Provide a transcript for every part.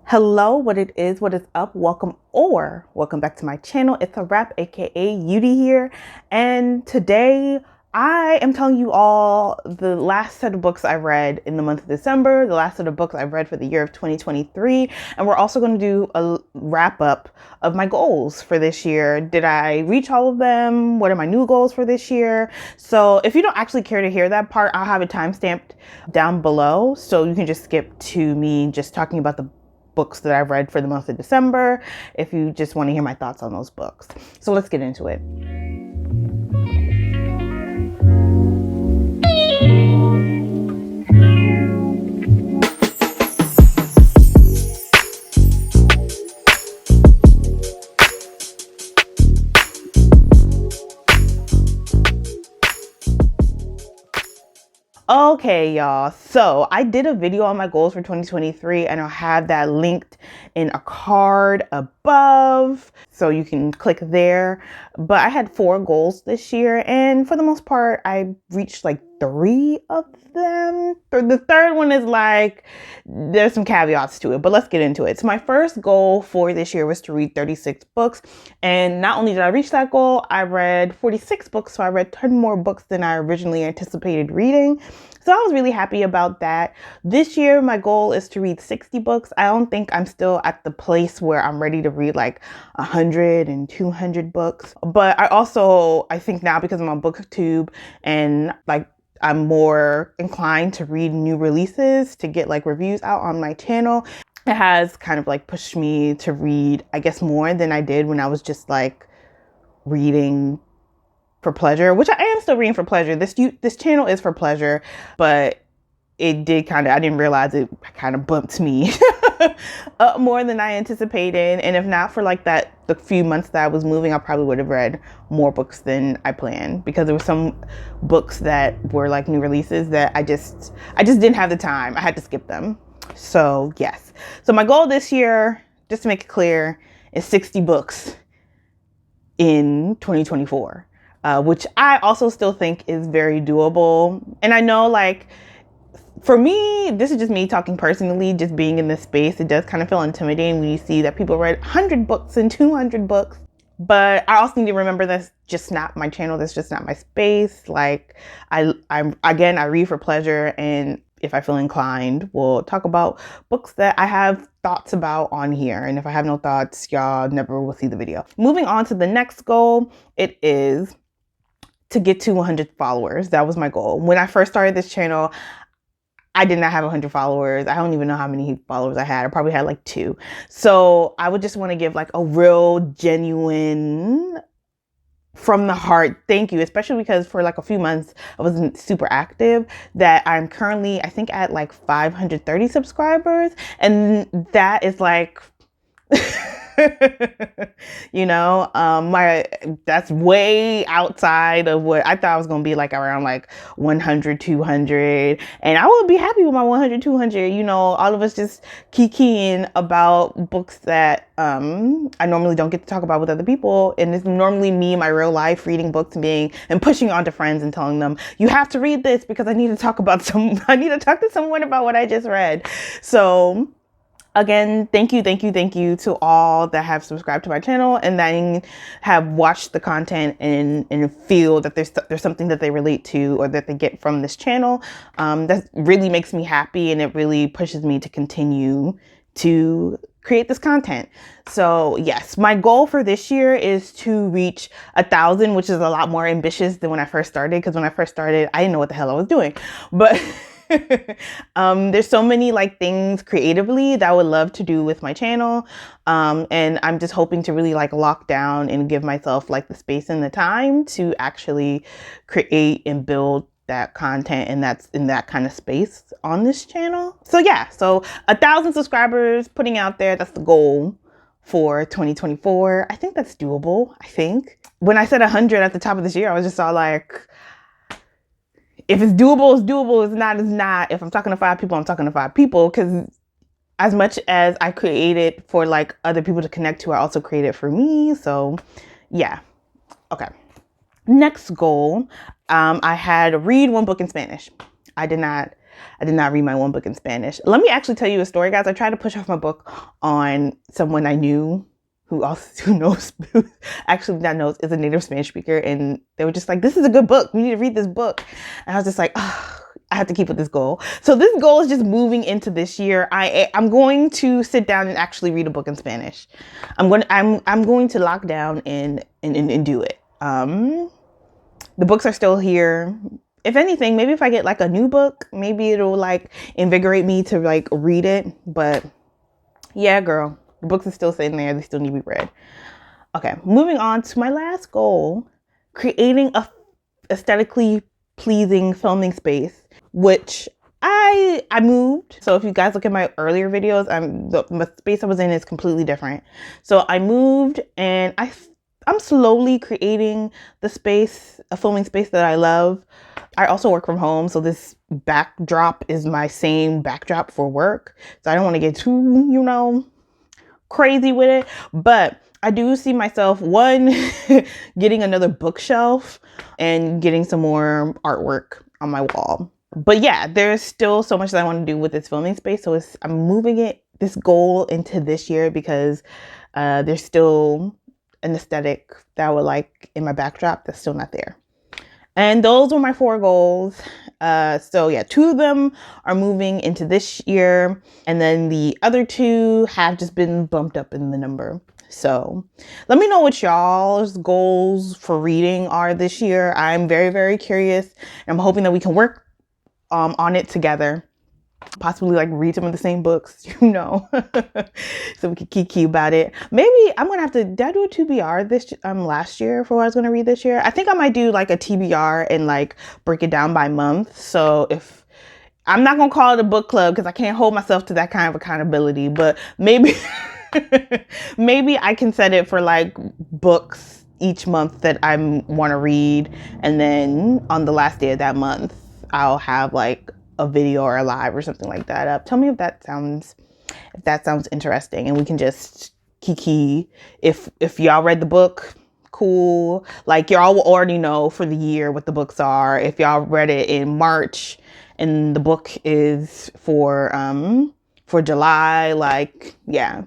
Hello, what it is, what is up, welcome back to my channel. It's a wrap, aka Yudi here, and today I am telling you all the last set of books I read in the month of December, the last set of books I've read for the year of 2023, and we're also going to do a wrap up of my goals for this year. Did I reach all of them? What are my new goals for this year? So if you don't actually care to hear that part, I'll have it timestamped down below, so you can just skip to me just talking about the books that I've read for the month of December if you just want to hear my thoughts on those books. So let's get into it. Okay, y'all. So I did a video on my goals for 2023 and I'll have that linked in a card above, so you can click there. But I had 4 goals this year, and for the most part, I reached like 3 of them. The third one is like, there's some caveats to it, but let's get into it. So my first goal for this year was to read 36 books. And not only did I reach that goal, I read 46 books. So I read 10 more books than I originally anticipated reading. So I was really happy about that. This year, my goal is to read 60 books. I don't think I'm still at the place where I'm ready to read like 100 and 200 books. But I think now, because I'm on BookTube and like I'm more inclined to read new releases to get like reviews out on my channel, it has kind of like pushed me to read, I guess, more than I did when I was just like reading for pleasure, which I am still reading for pleasure. This channel is for pleasure, but I didn't realize it kind of bumped me up more than I anticipated. And if not for like the few months that I was moving, I probably would have read more books than I planned, because there were some books that were like new releases that I just didn't have the time. I had to skip them. So yes. So my goal this year, just to make it clear, is 60 books in 2024, which I also still think is very doable. And I know, like, for me, this is just me talking personally, just being in this space, it does kind of feel intimidating when you see that people read 100 books and 200 books. But I also need to remember that's just not my channel. That's just not my space. Like, I read for pleasure, and if I feel inclined, we'll talk about books that I have thoughts about on here. And if I have no thoughts, y'all never will see the video. Moving on to the next goal, it is to get to 100 followers. That was my goal. When I first started this channel, I did not have 100 followers. I don't even know how many followers I had. I probably had like 2. So I would just want to give like a real genuine, from the heart thank you, especially because for like a few months I wasn't super active, that I'm currently, I think, at like 530 subscribers. And that is like, that's way outside of what I thought I was going to be, like around like 100, 200. And I would be happy with my 100, 200. All of us just kikiing about books that I normally don't get to talk about with other people. And it's normally me in my real life reading books and pushing on to friends and telling them, you have to read this because I need to talk to someone about what I just read. So again, thank you to all that have subscribed to my channel and then have watched the content and feel that there's something that they relate to or that they get from this channel. That really makes me happy, and it really pushes me to continue to create this content. So yes, my goal for this year is to reach 1,000, which is a lot more ambitious than when I first started, because when I first started, I didn't know what the hell I was doing. But there's so many like things creatively that I would love to do with my channel, and I'm just hoping to really like lock down and give myself like the space and the time to actually create and build that content, and that's in that kind of space on this channel. So yeah, so 1,000 subscribers putting out there, that's the goal for 2024. I think that's doable. I think when I said 100 at the top of this year, I was just all like, if it's doable, it's doable. If not, it's not. If I'm talking to 5 people, I'm talking to 5 people. Because as much as I created for like other people to connect to, I also created for me. So yeah. Okay. Next goal, I had read 1 book in Spanish. I did not I did not read my one book in Spanish. Let me actually tell you a story, guys. I tried to push off my book on someone I knew who knows, who actually that knows is a native Spanish speaker. And they were just like, this is a good book. We need to read this book. And I was just like, oh, I have to keep with this goal. So this goal is just moving into this year. I'm going to sit down and actually read a book in Spanish. I'm going to lock down and do it. The books are still here. If anything, maybe if I get like a new book, maybe it'll like invigorate me to like read it. But yeah, girl, the books are still sitting there. They still need to be read. Okay, moving on to my last goal, creating a aesthetically pleasing filming space, which I moved. So if you guys look at my earlier videos, the space I was in is completely different. So I moved and I'm slowly creating the space, a filming space that I love. I also work from home, so this backdrop is my same backdrop for work. So I don't want to get too, crazy with it. But I do see myself, one, getting another bookshelf and getting some more artwork on my wall. But yeah, there's still so much that I want to do with this filming space. So I'm moving this goal into this year because there's still an aesthetic that I would like in my backdrop that's still not there. And those were my 4 goals. So yeah, 2 of them are moving into this year. And then the other 2 have just been bumped up in the number. So let me know what y'all's goals for reading are this year. I'm very, very curious. And I'm hoping that we can work on it together. Possibly like read some of the same books, so we can kiki about it. Maybe I'm gonna have to, did I do a TBR this last year for what I was gonna read this year? I think I might do like a TBR and like break it down by month. So if I'm not gonna call it a book club because I can't hold myself to that kind of accountability, but maybe maybe I can set it for like books each month that I want to read, and then on the last day of that month I'll have like a video or a live or something like that up. Tell me if that sounds interesting, and we can just kiki. If y'all read the book, cool. Like y'all will already know for the year what the books are. If y'all read it in March and the book is for July, like yeah,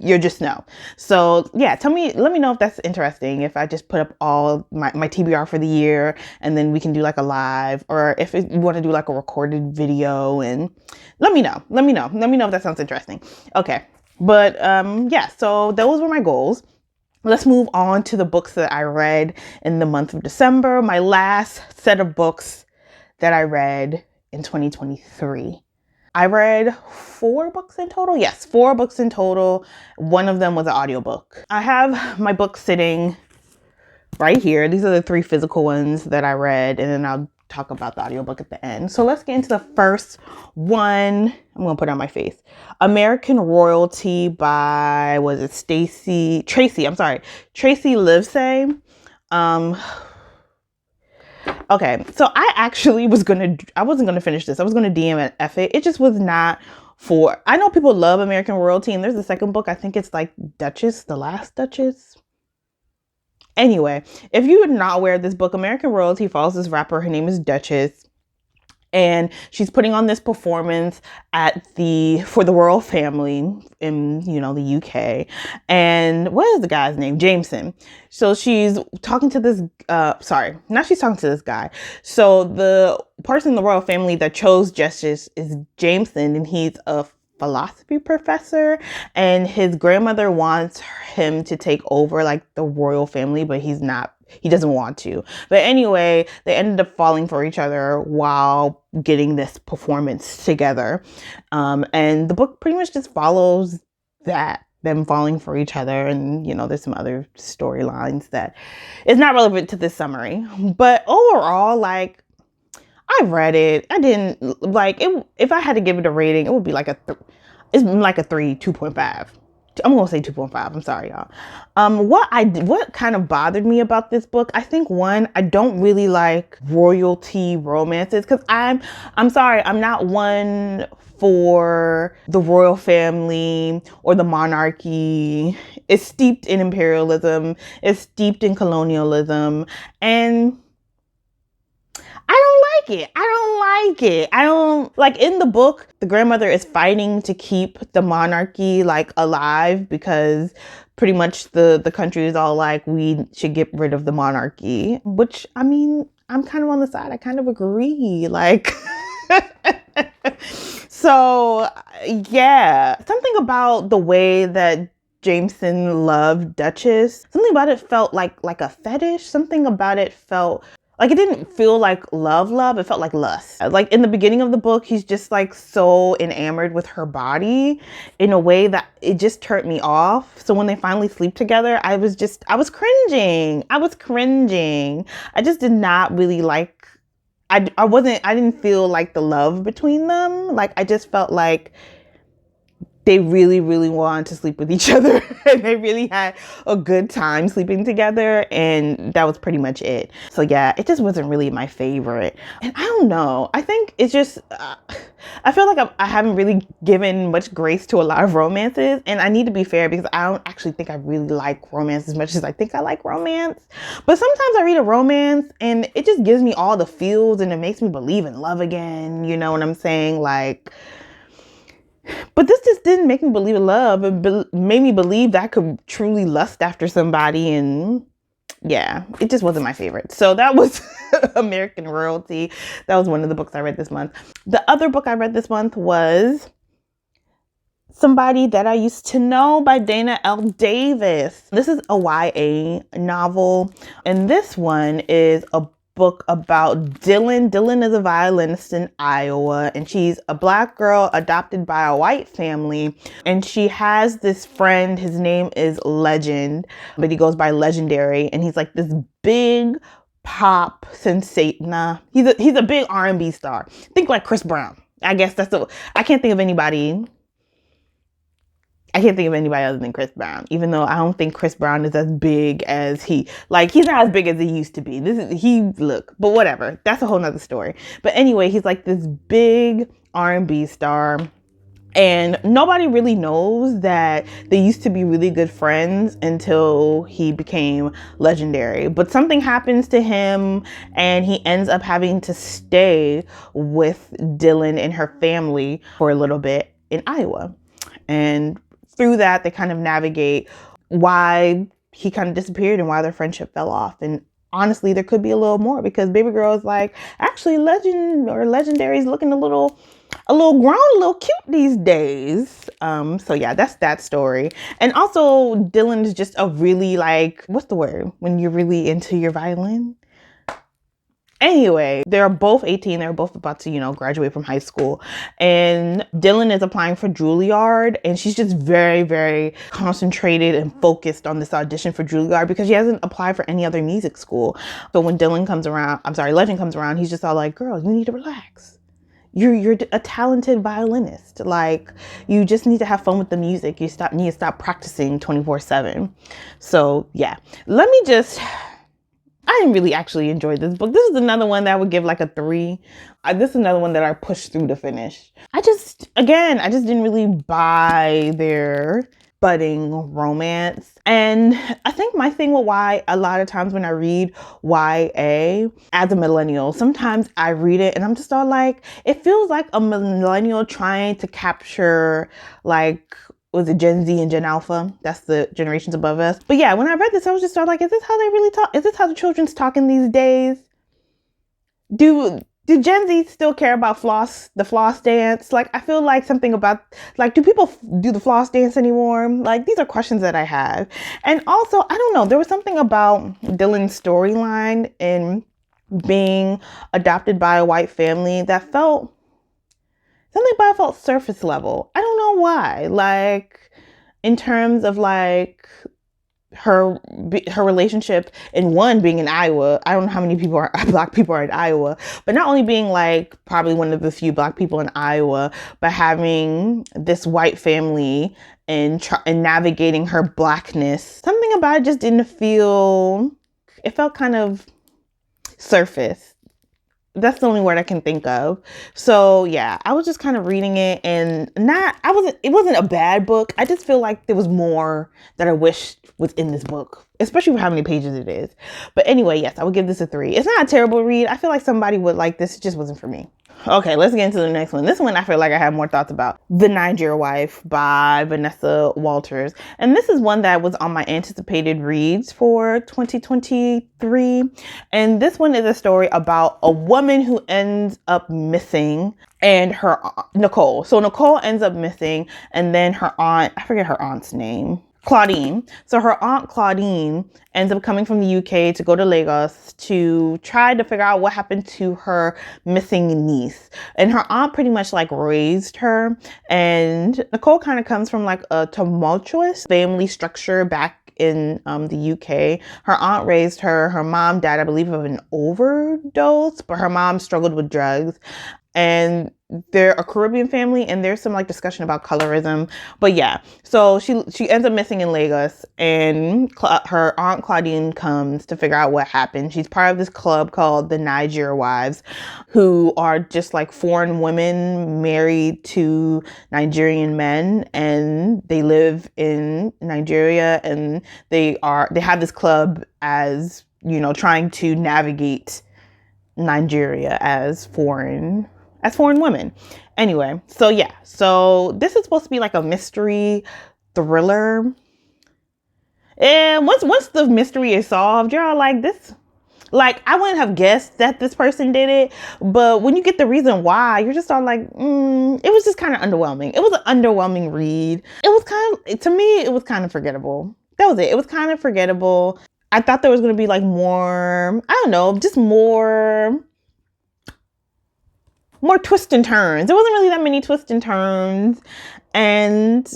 you just know. So yeah, let me know if that's interesting. If I just put up all my TBR for the year, and then we can do like a live, or if you want to do like a recorded video, and let me know if that sounds interesting. Okay. But yeah, so those were my goals. Let's move on to the books that I read in the month of December. My last set of books that I read in 2023. I read 4 books in total. Yes, 4 books in total. One of them was an audiobook. I have my book sitting right here. These are the 3 physical ones that I read, and then I'll talk about the audiobook at the end. So let's get into the first one. I'm going to put it on my face. American Royalty by, Tracey Livesay. Okay, so I wasn't gonna finish this. I was gonna DM and F it. It just was not for, I know people love American Royalty, and there's a second book. I think it's like Duchess, The Last Duchess. Anyway, if you're not aware of this book, American Royalty follows this rapper. Her name is Duchess. And she's putting on this performance for the royal family in, the UK. And what is the guy's name? Jameson. So she's talking to this, she's talking to this guy. So the person in the royal family that chose Justice is Jameson, and he's a philosophy professor, and his grandmother wants him to take over like the royal family, but he doesn't want to. But anyway, they ended up falling for each other while getting this performance together. And the book pretty much just follows them falling for each other. And, there's some other storylines that is not relevant to this summary. But overall, like, I read it. I didn't like it. If I had to give it a rating, it would be like it's like a 2.5. I'm going to say 2.5. I'm sorry, y'all. What kind of bothered me about this book? I think one, I don't really like royalty romances, because I'm sorry, I'm not one for the royal family or the monarchy. It's steeped in imperialism. It's steeped in colonialism, and I like it. I don't like it. I don't like, in the book, the grandmother is fighting to keep the monarchy like alive because pretty much the country is all like, we should get rid of the monarchy, which, I mean, I'm kind of on the side. I kind of agree. Like, so yeah, something about the way that Jameson loved Duchess, something about it felt like a fetish. Something about it felt like, it didn't feel like love. It felt like lust. Like in the beginning of the book, he's just like so enamored with her body in a way that it just turned me off. So when they finally sleep together, I was cringing. I just did not really like, I didn't feel like the love between them. Like, I just felt like they really, really wanted to sleep with each other and they really had a good time sleeping together, and that was pretty much it. So yeah, it just wasn't really my favorite. And I don't know, I think it's just, I feel like I haven't really given much grace to a lot of romances, and I need to be fair because I don't actually think I really like romance as much as I think I like romance. But sometimes I read a romance and it just gives me all the feels and it makes me believe in love again. You know what I'm saying? Like, but this just didn't make me believe in love. It made me believe that I could truly lust after somebody. And yeah, it just wasn't my favorite. So that was American Royalty. That was one of the books I read this month. The other book I read this month was Somebody That I Used to Know by Dana L. Davis. This is a YA novel. And this one is a book about Dylan. Dylan is a violinist in Iowa, and she's a Black girl adopted by a white family. And she has this friend, his name is Legend, but he goes by Legendary. And he's like this big pop sensation. Nah, he's a big R&B star. Think like Chris Brown. I guess I can't think of anybody other than Chris Brown, even though I don't think Chris Brown is as big as he's not as big as he used to be. But whatever. That's a whole nother story. But anyway, he's like this big R&B star, and nobody really knows that they used to be really good friends until he became Legendary. But something happens to him and he ends up having to stay with Dylan and her family for a little bit in Iowa. And through that, they kind of navigate why he kind of disappeared and why their friendship fell off. And honestly, there could be a little more because baby girl is like, actually, Legendary is looking a little grown, a little cute these days. So yeah, that's that story. And also Dylan is just a really, like, what's the word when you're really into your violin? Anyway, they're both 18. They're both about to, graduate from high school. And Dylan is applying for Juilliard. And she's just very, very concentrated and focused on this audition for Juilliard because she hasn't applied for any other music school. So when Legend comes around, he's just all like, girl, you need to relax. You're a talented violinist. Like, you just need to have fun with the music. You need to stop practicing 24/7. So yeah, I didn't really actually enjoy this book. This is another one that I would give like a 3. This is another one that I pushed through to finish. I just didn't really buy their budding romance. And I think my thing with why a lot of times when I read YA as a millennial, sometimes I read it and I'm just all like, it feels like a millennial trying to capture, like, was it Gen Z and Gen Alpha? That's the generations above us. But yeah, when I read this, I was just like, is this how they really talk? Is this how the children's talking these days? Do Gen Z still care about the floss dance? Like, I feel like something about, like, do people do the floss dance anymore? Like, these are questions that I have. And also, I don't know, there was something about Dylan's storyline in being adopted by a white family that felt surface level. I don't know why. Like, in terms of like her relationship, in one, being in Iowa. I don't know how many Black people are in Iowa, but not only being like probably one of the few Black people in Iowa, but having this white family and navigating her Blackness. Something about it just didn't feel. It felt kind of surface. That's the only word I can think of. So yeah, I was just kind of reading it, and it wasn't a bad book. I just feel like there was more that I wish was in this book, especially for how many pages it is. But anyway, yes, I would give this a 3. It's not a terrible read. I feel like somebody would like this. It just wasn't for me. Okay, let's get into the next one. This one I feel like I have more thoughts about. The Nigerwife by Vanessa Walters. And this is one that was on my anticipated reads for 2023. And this one is a story about a woman who ends up missing, and her Nicole. So Nicole ends up missing, and then her aunt, I forget her aunt's name, Claudine. So her aunt Claudine ends up coming from the UK to go to Lagos to try to figure out what happened to her missing niece. And her aunt pretty much like raised her. And Nicole kind of comes from like a tumultuous family structure back in the UK. Her aunt raised her. Her mom died, I believe, of an overdose, but her mom struggled with drugs. And they're a Caribbean family, and there's some like discussion about colorism. But yeah, so she ends up missing in Lagos, and her aunt Claudine comes to figure out what happened. She's part of this club called the Nigerwives, who are just like foreign women married to Nigerian men, and they live in Nigeria, and they have this club as, you know, trying to navigate Nigeria as foreign women. Anyway, so yeah, so this is supposed to be like a mystery thriller. And once the mystery is solved, you're all like, this, like, I wouldn't have guessed that this person did it, but when you get the reason why, you're just all like, it was just kind of underwhelming. It was an underwhelming read. It was kind of, to me, it was kind of forgettable. That was it. It was kind of forgettable. I thought there was going to be like more, I don't know, just more twists and turns. There wasn't really that many twists and turns, and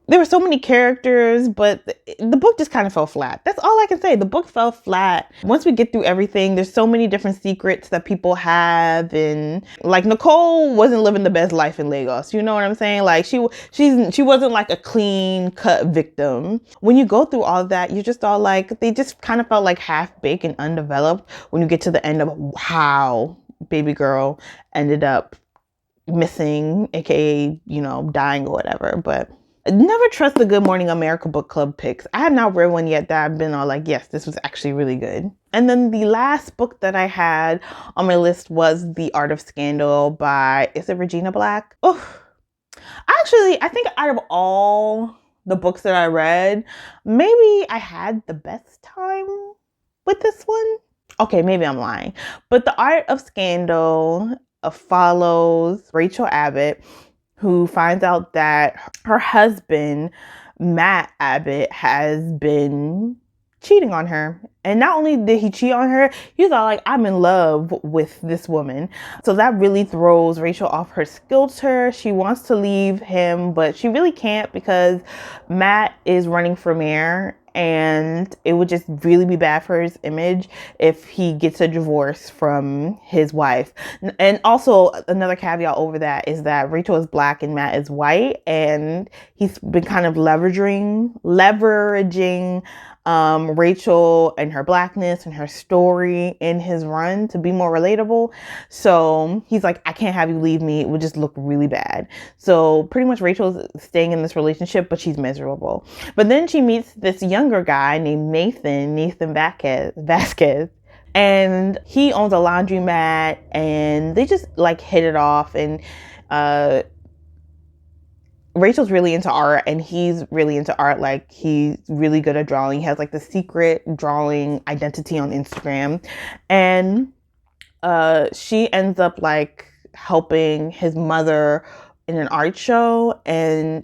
there were so many characters, but the book just kind of fell flat. That's all I can say. The book fell flat. Once we get through everything, there's so many different secrets that people have, and like Nicole wasn't living the best life in Lagos. You know what I'm saying? Like she wasn't like a clean cut victim. When you go through all of that, you're just all like, they just kind of felt like half baked and undeveloped when you get to the end of how baby girl ended up missing, aka, you know, dying or whatever. But never trust the Good Morning America book club picks. I have not read one yet that I've been all like, yes, this was actually really good. And then the last book that I had on my list was The Art of Scandal by, is it Regina Black? Oh, actually, I think out of all the books that I read, maybe I had the best time with this one. Okay, maybe I'm lying. But The Art of Scandal follows Rachel Abbott, who finds out that her husband, Matt Abbott, has been cheating on her. And not only did he cheat on her, he's all like, I'm in love with this woman. So that really throws Rachel off her kilter. She wants to leave him, but she really can't because Matt is running for mayor. And it would just really be bad for his image if he gets a divorce from his wife. And also another caveat over that is that Rachel is Black and Matt is white. And he's been kind of leveraging Rachel and her Blackness and her story in his run to be more relatable. So he's like, I can't have you leave me. It would just look really bad. So pretty much Rachel's staying in this relationship, but she's miserable. But then she meets this younger guy named Nathan Vasquez. And he owns a laundromat, and they just like hit it off. And Rachel's really into art, and he's really into art. Like, he's really good at drawing. He has like the secret drawing identity on Instagram. And she ends up like helping his mother in an art show, and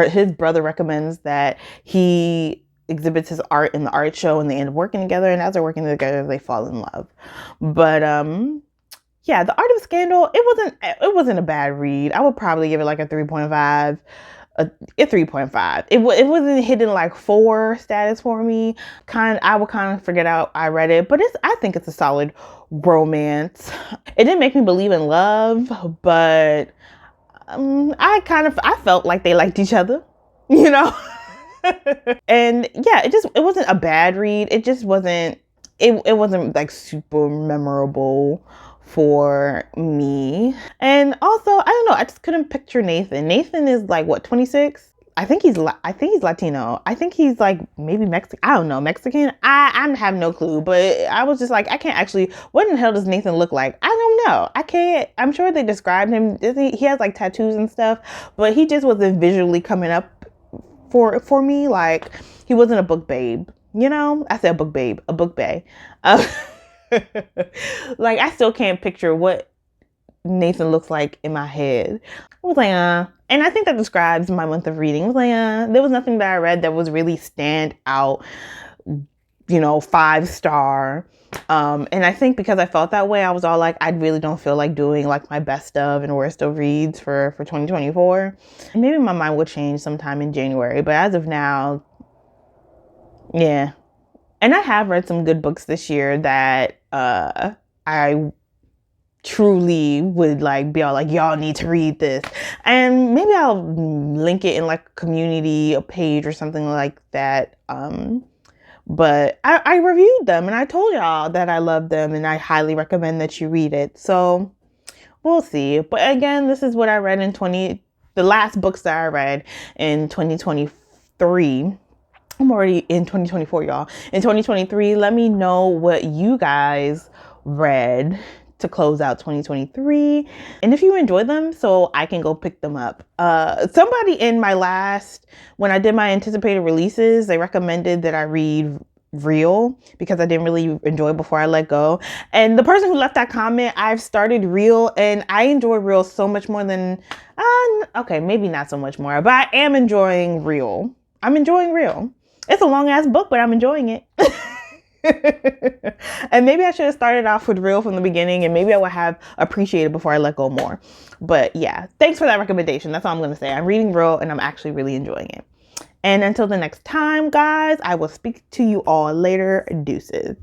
his brother recommends that he exhibits his art in the art show, and they end up working together. And as they're working together, they fall in love. But yeah, The Art of Scandal, it wasn't a bad read. I would probably give it like a 3.5. A 3.5. It wasn't hitting like 4 status for me. I would kind of forget out I read it, but I think it's a solid romance. It didn't make me believe in love, but I felt like they liked each other, you know. And yeah, it wasn't a bad read. It just wasn't it wasn't like super memorable for me. And also, I don't know, I just couldn't picture Nathan. Nathan is like what, 26? I think he's Latino. I think he's like maybe Mexican. I don't know, Mexican. I have no clue, but I was just like, I can't actually. What in the hell does Nathan look like? I don't know. I can't. I'm sure they described him. He has like tattoos and stuff, but he just wasn't visually coming up for me. Like he wasn't a book babe. You know, I said a book babe, a book bae. Like I still can't picture what Nathan looks like in my head. I was like, and I think that describes my month of reading. I was like, there was nothing that I read that was really stand out, 5-star. And I think because I felt that way, I was all like, I really don't feel like doing like my best of and worst of reads for 2024. And maybe my mind would change sometime in January, but as of now, yeah. And I have read some good books this year that I truly would like be all like, y'all need to read this, and maybe I'll link it in like a community, a page or something like that. But I reviewed them and I told y'all that I love them and I highly recommend that you read it. So we'll see. But again, this is what I read the last books that I read in 2023. I'm already in 2024, y'all. In 2023, let me know what you guys read to close out 2023 and if you enjoy them so I can go pick them up. Somebody in when I did my anticipated releases, they recommended that I read Real because I didn't really enjoy Before I Let Go. And the person who left that comment, I've started Real and I enjoy Real so much more than, okay, maybe not so much more, but I am enjoying Real. I'm enjoying Real. It's a long ass book, but I'm enjoying it. And maybe I should have started off with Real from the beginning and maybe I would have appreciated Before I Let Go more. But yeah, thanks for that recommendation. That's all I'm going to say. I'm reading Real and I'm actually really enjoying it. And until the next time, guys, I will speak to you all later. Deuces.